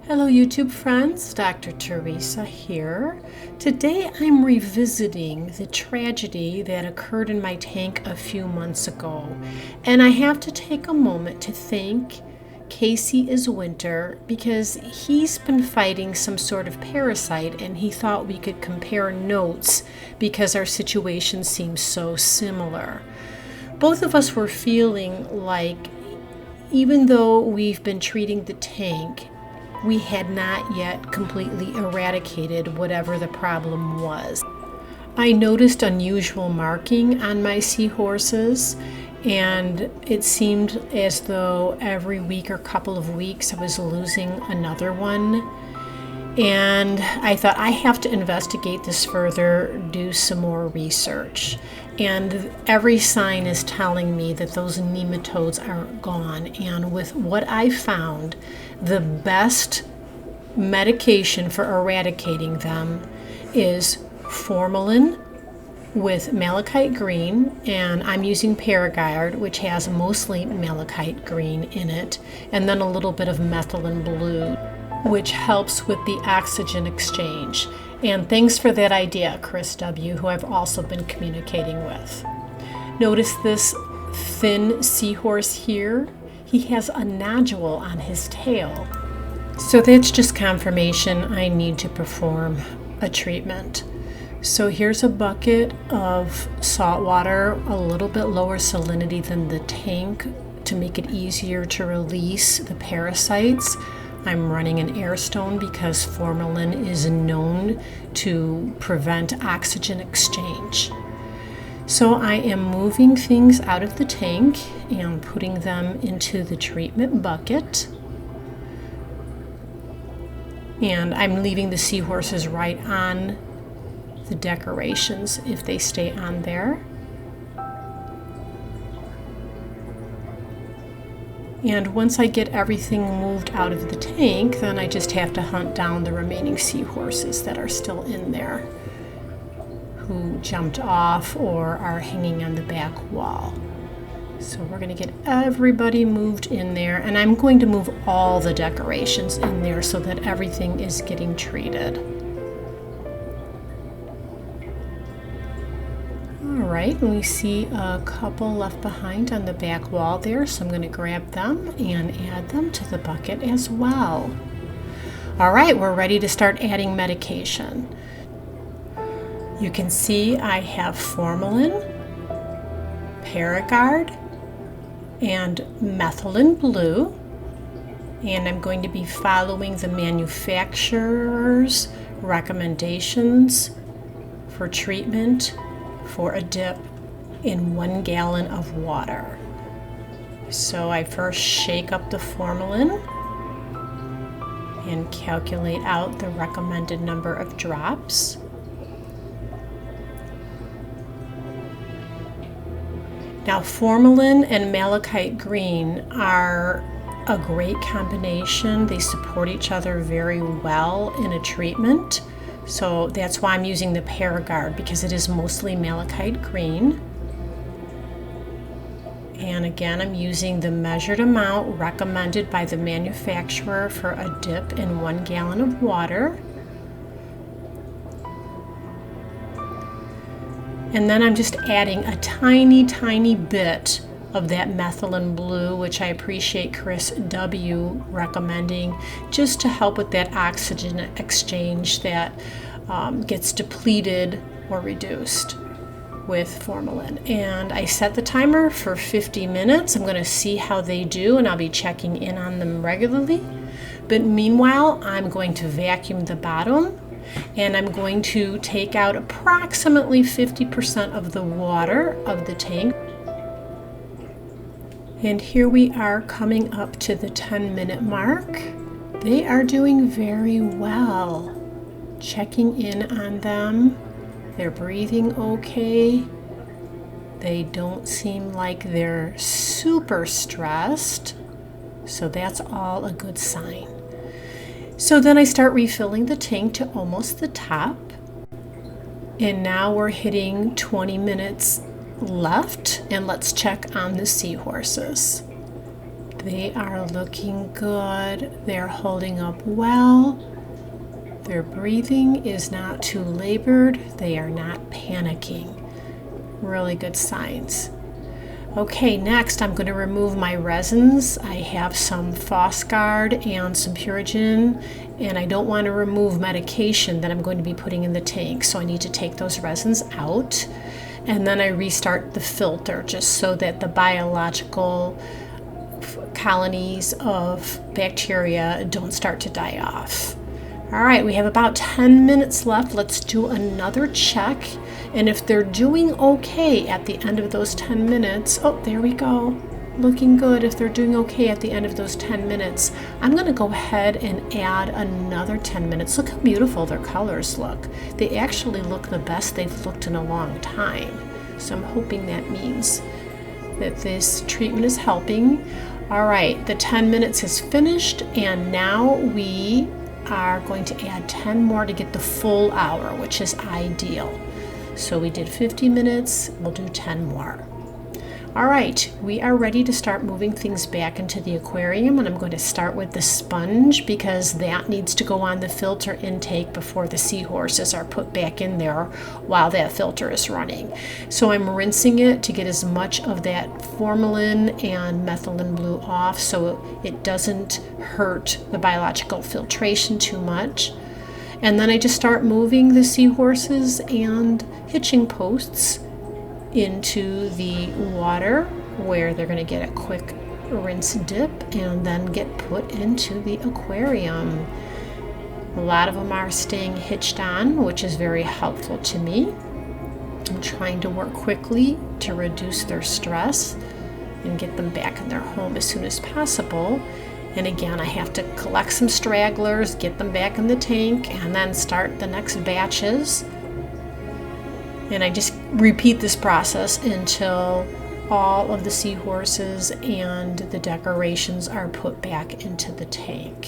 Hello YouTube friends, Dr. Teresa here. Today I'm revisiting the tragedy that occurred in my tank a few months ago. And I have to take a moment to thank Casey is Winter because he's been fighting some sort of parasite and he thought we could compare notes because our situation seems so similar. Both of us were feeling like even though we've been treating the tank, we had not yet completely eradicated whatever the problem was. I noticed unusual marking on my seahorses, and it seemed as though every week or couple of weeks I was losing another one. And I thought I have to investigate this further, do some more research. And every sign is telling me that those nematodes are gone. And with what I found, the best medication for eradicating them is formalin with malachite green, and I'm using Paragard, which has mostly malachite green in it, and then a little bit of methylene blue, which helps with the oxygen exchange. And thanks for that idea, Chris W., who I've also been communicating with. Notice this thin seahorse here. He has a nodule on his tail. So that's just confirmation I need to perform a treatment. So here's a bucket of salt water, a little bit lower salinity than the tank to make it easier to release the parasites. I'm running an air stone because formalin is known to prevent oxygen exchange. So I am moving things out of the tank and putting them into the treatment bucket. And I'm leaving the seahorses right on the decorations if they stay on there. And once I get everything moved out of the tank, then I just have to hunt down the remaining seahorses that are still in there, who jumped off or are hanging on the back wall. So we're going to get everybody moved in there, and I'm going to move all the decorations in there so that everything is getting treated. All right, and we see a couple left behind on the back wall there, so I'm going to grab them and add them to the bucket as well. All right, we're ready to start adding medication. You can see I have formalin, Paragard, and methylene blue, and I'm going to be following the manufacturer's recommendations for treatment for a dip in 1 gallon of water. So I first shake up the formalin and calculate out the recommended number of drops. Now, formalin and malachite green are a great combination. They support each other very well in a treatment. So that's why I'm using the Paragard, because it is mostly malachite green. And again, I'm using the measured amount recommended by the manufacturer for a dip in 1 gallon of water. And then I'm just adding a tiny bit of that methylene blue, which I appreciate Chris W. recommending, just to help with that oxygen exchange that gets depleted or reduced with formalin. And I set the timer for 50 minutes. I'm going to see how they do, and I'll be checking in on them regularly. But meanwhile, I'm going to vacuum the bottom, and I'm going to take out approximately 50% of the water of the tank. And here we are coming up to the 10-minute mark. They are doing very well. Checking in on them. They're breathing okay. They don't seem like they're super stressed. So that's all a good sign. So then I start refilling the tank to almost the top. And now we're hitting 20 minutes left, and let's check on the seahorses. They are looking good. They're holding up well. Their breathing is not too labored. They are not panicking. Really good signs. Okay, next I'm going to remove my resins. I have some Phosguard and some Purigen, and I don't want to remove medication that I'm going to be putting in the tank, so I need to take those resins out. And then I restart the filter just so that the biological colonies of bacteria don't start to die off. All right, we have about 10 minutes left. Let's do another check. And if they're doing okay at the end of those 10 minutes, oh, there we go. Looking good. If they're doing okay at the end of those 10 minutes, I'm going to go ahead and add another 10 minutes. Look how beautiful their colors look. They actually look the best they've looked in a long time. So I'm hoping that means that this treatment is helping. All right, the 10 minutes is finished, and now we are going to add 10 more to get the full hour, which is ideal. So we did 50 minutes, we'll do 10 more. All right, we are ready to start moving things back into the aquarium, and I'm going to start with the sponge because that needs to go on the filter intake before the seahorses are put back in there while that filter is running. So I'm rinsing it to get as much of that formalin and methylene blue off so it doesn't hurt the biological filtration too much. And then I just start moving the seahorses and hitching posts into the water where they're going to get a quick rinse dip and then get put into the aquarium. A lot of them are staying hitched on, which is very helpful to me. I'm trying to work quickly to reduce their stress and get them back in their home as soon as possible. And again, I have to collect some stragglers, get them back in the tank, and then start the next batches. And I just repeat this process until all of the seahorses and the decorations are put back into the tank.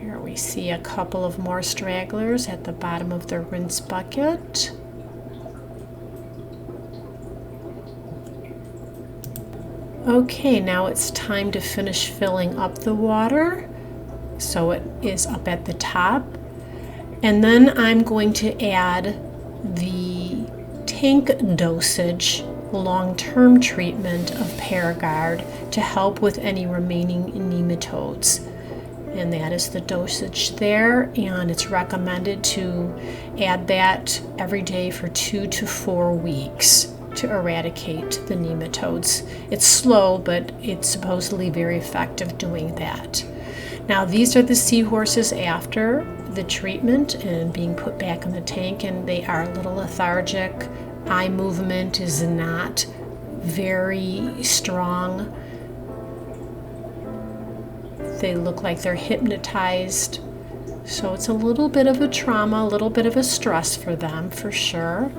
Here we see a couple of more stragglers at the bottom of the rinse bucket. Okay, now it's time to finish filling up the water. So it is up at the top. And then I'm going to add the tank dosage long-term treatment of Paragard to help with any remaining nematodes. And that is the dosage there, and it's recommended to add that every day for 2 to 4 weeks to eradicate the nematodes. It's slow, but it's supposedly very effective doing that. Now these are the seahorses after the treatment and being put back in the tank, and they are a little lethargic. Eye movement is not very strong. They look like they're hypnotized. So it's a little bit of a trauma, a little bit of a stress for them, for sure.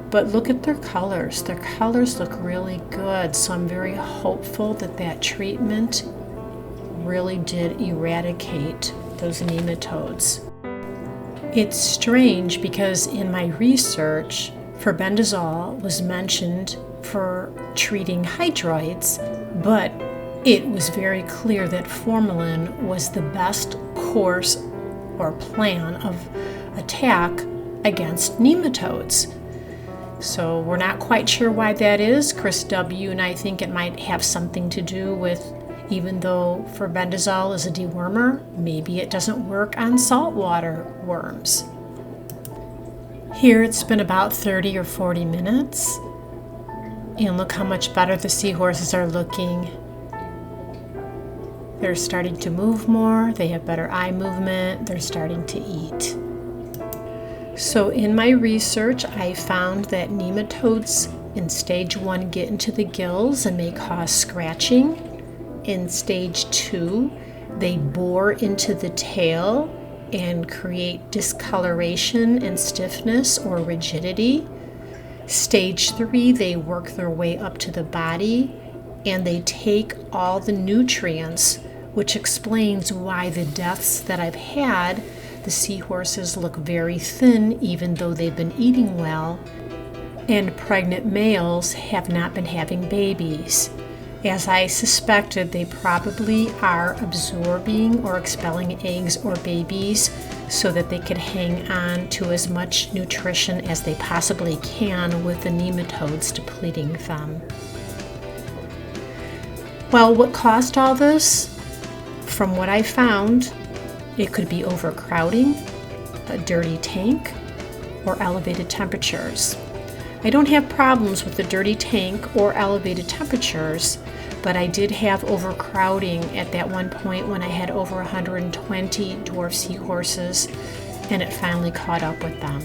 But look at their colors. Their colors look really good. So I'm very hopeful that that treatment really did eradicate those nematodes. It's strange because in my research, farbendazole was mentioned for treating hydroids, but it was very clear that formalin was the best course or plan of attack against nematodes. So we're not quite sure why that is. Chris W. and I think it might have something to do with, even though farbendazole is a dewormer, maybe it doesn't work on saltwater worms. Here it's been about 30 or 40 minutes. And look how much better the seahorses are looking. They're starting to move more. They have better eye movement. They're starting to eat. So in my research, I found that nematodes in stage 1 get into the gills and may cause scratching. In stage 2, they bore into the tail and create discoloration and stiffness or rigidity. Stage 3, they work their way up to the body and they take all the nutrients, which explains why the deaths that I've had, the seahorses look very thin even though they've been eating well. and pregnant males have not been having babies. As I suspected, they probably are absorbing or expelling eggs or babies so that they could hang on to as much nutrition as they possibly can with the nematodes depleting them. Well, what caused all this? From what I found, it could be overcrowding, a dirty tank, or elevated temperatures. I don't have problems with the dirty tank or elevated temperatures, but I did have overcrowding at that one point when I had over 120 dwarf seahorses, and it finally caught up with them.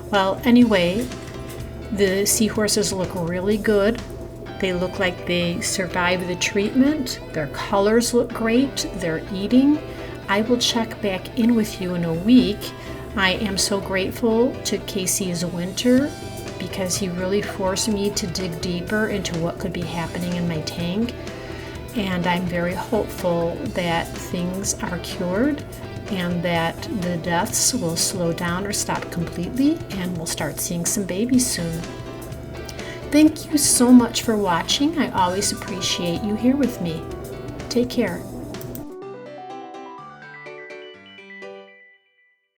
Well, anyway, the seahorses look really good. They look like they survived the treatment. Their colors look great. They're eating. I will check back in with you in a week. I am so grateful to Casey's Winter because he really forced me to dig deeper into what could be happening in my tank. And I'm very hopeful that things are cured and that the deaths will slow down or stop completely, and we'll start seeing some babies soon. Thank you so much for watching. I always appreciate you here with me. Take care.